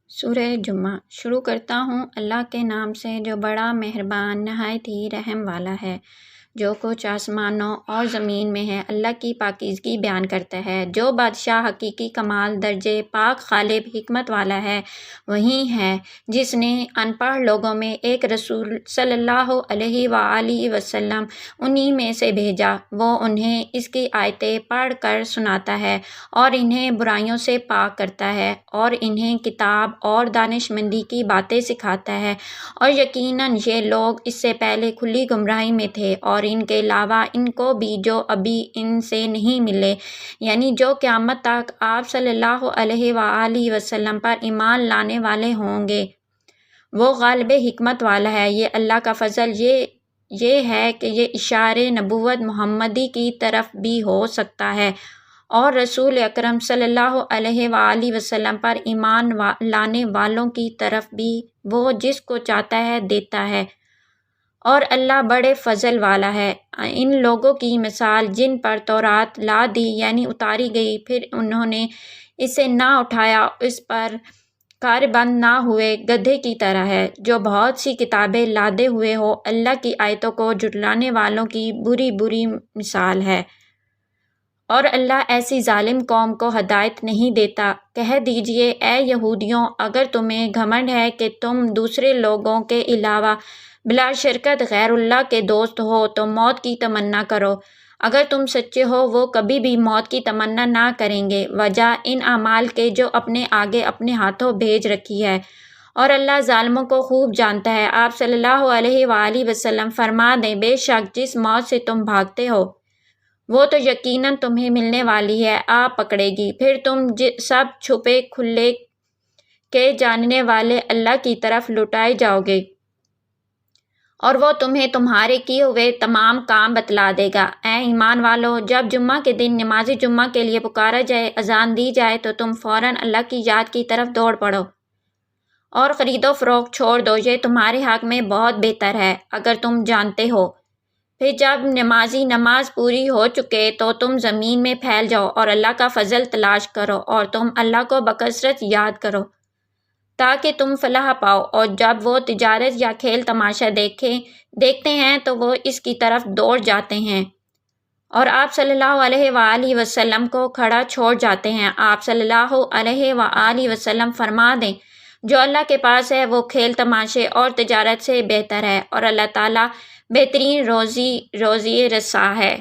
سورہ جمعہ شروع کرتا ہوں اللہ کے نام سے جو بڑا مہربان نہایت ہی رحم والا ہے۔ جو کچھ آسمانوں اور زمین میں ہے اللہ کی پاکیزگی بیان کرتا ہے۔ جو بادشاہ حقیقی کمال درجے پاک غالب حکمت والا ہے وہی ہے جس نے ان پڑھ لوگوں میں ایک رسول صلی اللہ علیہ وآلہ وسلم انہی میں سے بھیجا۔ وہ انہیں اس کی آیتیں پڑھ کر سناتا ہے اور انہیں برائیوں سے پاک کرتا ہے اور انہیں کتاب اور دانش مندی کی باتیں سکھاتا ہے، اور یقیناً یہ لوگ اس سے پہلے کھلی گمراہی میں تھے اور ان کے علاوہ ان کو بھی جو ابھی ان سے نہیں ملے، یعنی جو قیامت تک آپ صلی اللہ علیہ وآلہ وسلم پر ایمان لانے والے ہوں گے۔ وہ غالب حکمت والا ہے۔ یہ اللہ کا فضل یہ ہے کہ یہ اشارے نبوت محمدی کی طرف بھی ہو سکتا ہے اور رسول اکرم صلی اللہ علیہ وآلہ وسلم پر ایمان لانے والوں کی طرف بھی وہ جس کو چاہتا ہے دیتا ہے، اور اللہ بڑے فضل والا ہے۔ ان لوگوں کی مثال جن پر تورات لا دی یعنی اتاری گئی پھر انہوں نے اسے نہ اٹھایا، اس پر کاربند نہ ہوئے، گدھے کی طرح ہے جو بہت سی کتابیں لادے ہوئے ہو۔ اللہ کی آیتوں کو جھٹلانے والوں کی بری مثال ہے، اور اللہ ایسی ظالم قوم کو ہدایت نہیں دیتا۔ کہہ دیجئے اے یہودیوں، اگر تمہیں گھمنڈ ہے کہ تم دوسرے لوگوں کے علاوہ بلا شرکت غیر اللہ کے دوست ہو تو موت کی تمنا کرو۔ اگر تم سچے ہو وہ کبھی بھی موت کی تمنا نہ کریں گے، وجہ ان اعمال کے جو اپنے آگے اپنے ہاتھوں بھیج رکھی ہے، اور اللہ ظالموں کو خوب جانتا ہے۔ آپ صلی اللہ علیہ وآلہ وسلم فرما دیں، بے شک جس موت سے تم بھاگتے ہو وہ تو یقیناً تمہیں ملنے والی ہے، آ پکڑے گی، پھر تم سب چھپے کھلے کے جاننے والے اللہ کی طرف لوٹائے جاؤ گے، اور وہ تمہیں تمہارے کیے ہوئے تمام کام بتلا دے گا۔ اے ایمان والو، جب جمعہ کے دن نماز جمعہ کے لیے پکارا جائے، اذان دی جائے تو تم فوراً اللہ کی یاد کی طرف دوڑ پڑو اور خرید و فروخت چھوڑ دو، یہ تمہارے حق میں بہت بہتر ہے اگر تم جانتے ہو۔ پھر جب نمازی نماز پوری ہو چکے تو تم زمین میں پھیل جاؤ اور اللہ کا فضل تلاش کرو، اور تم اللہ کو بکثرت یاد کرو تاکہ تم فلاح پاؤ۔ اور جب وہ تجارت یا کھیل تماشا دیکھتے ہیں تو وہ اس کی طرف دوڑ جاتے ہیں اور آپ صلی اللہ علیہ وآلہ وسلم کو کھڑا چھوڑ جاتے ہیں۔ آپ صلی اللہ علیہ وآلہ وسلم فرما دیں، جو اللہ کے پاس ہے وہ کھیل تماشے اور تجارت سے بہتر ہے، اور اللہ تعالیٰ بہترین روزی رساں ہے۔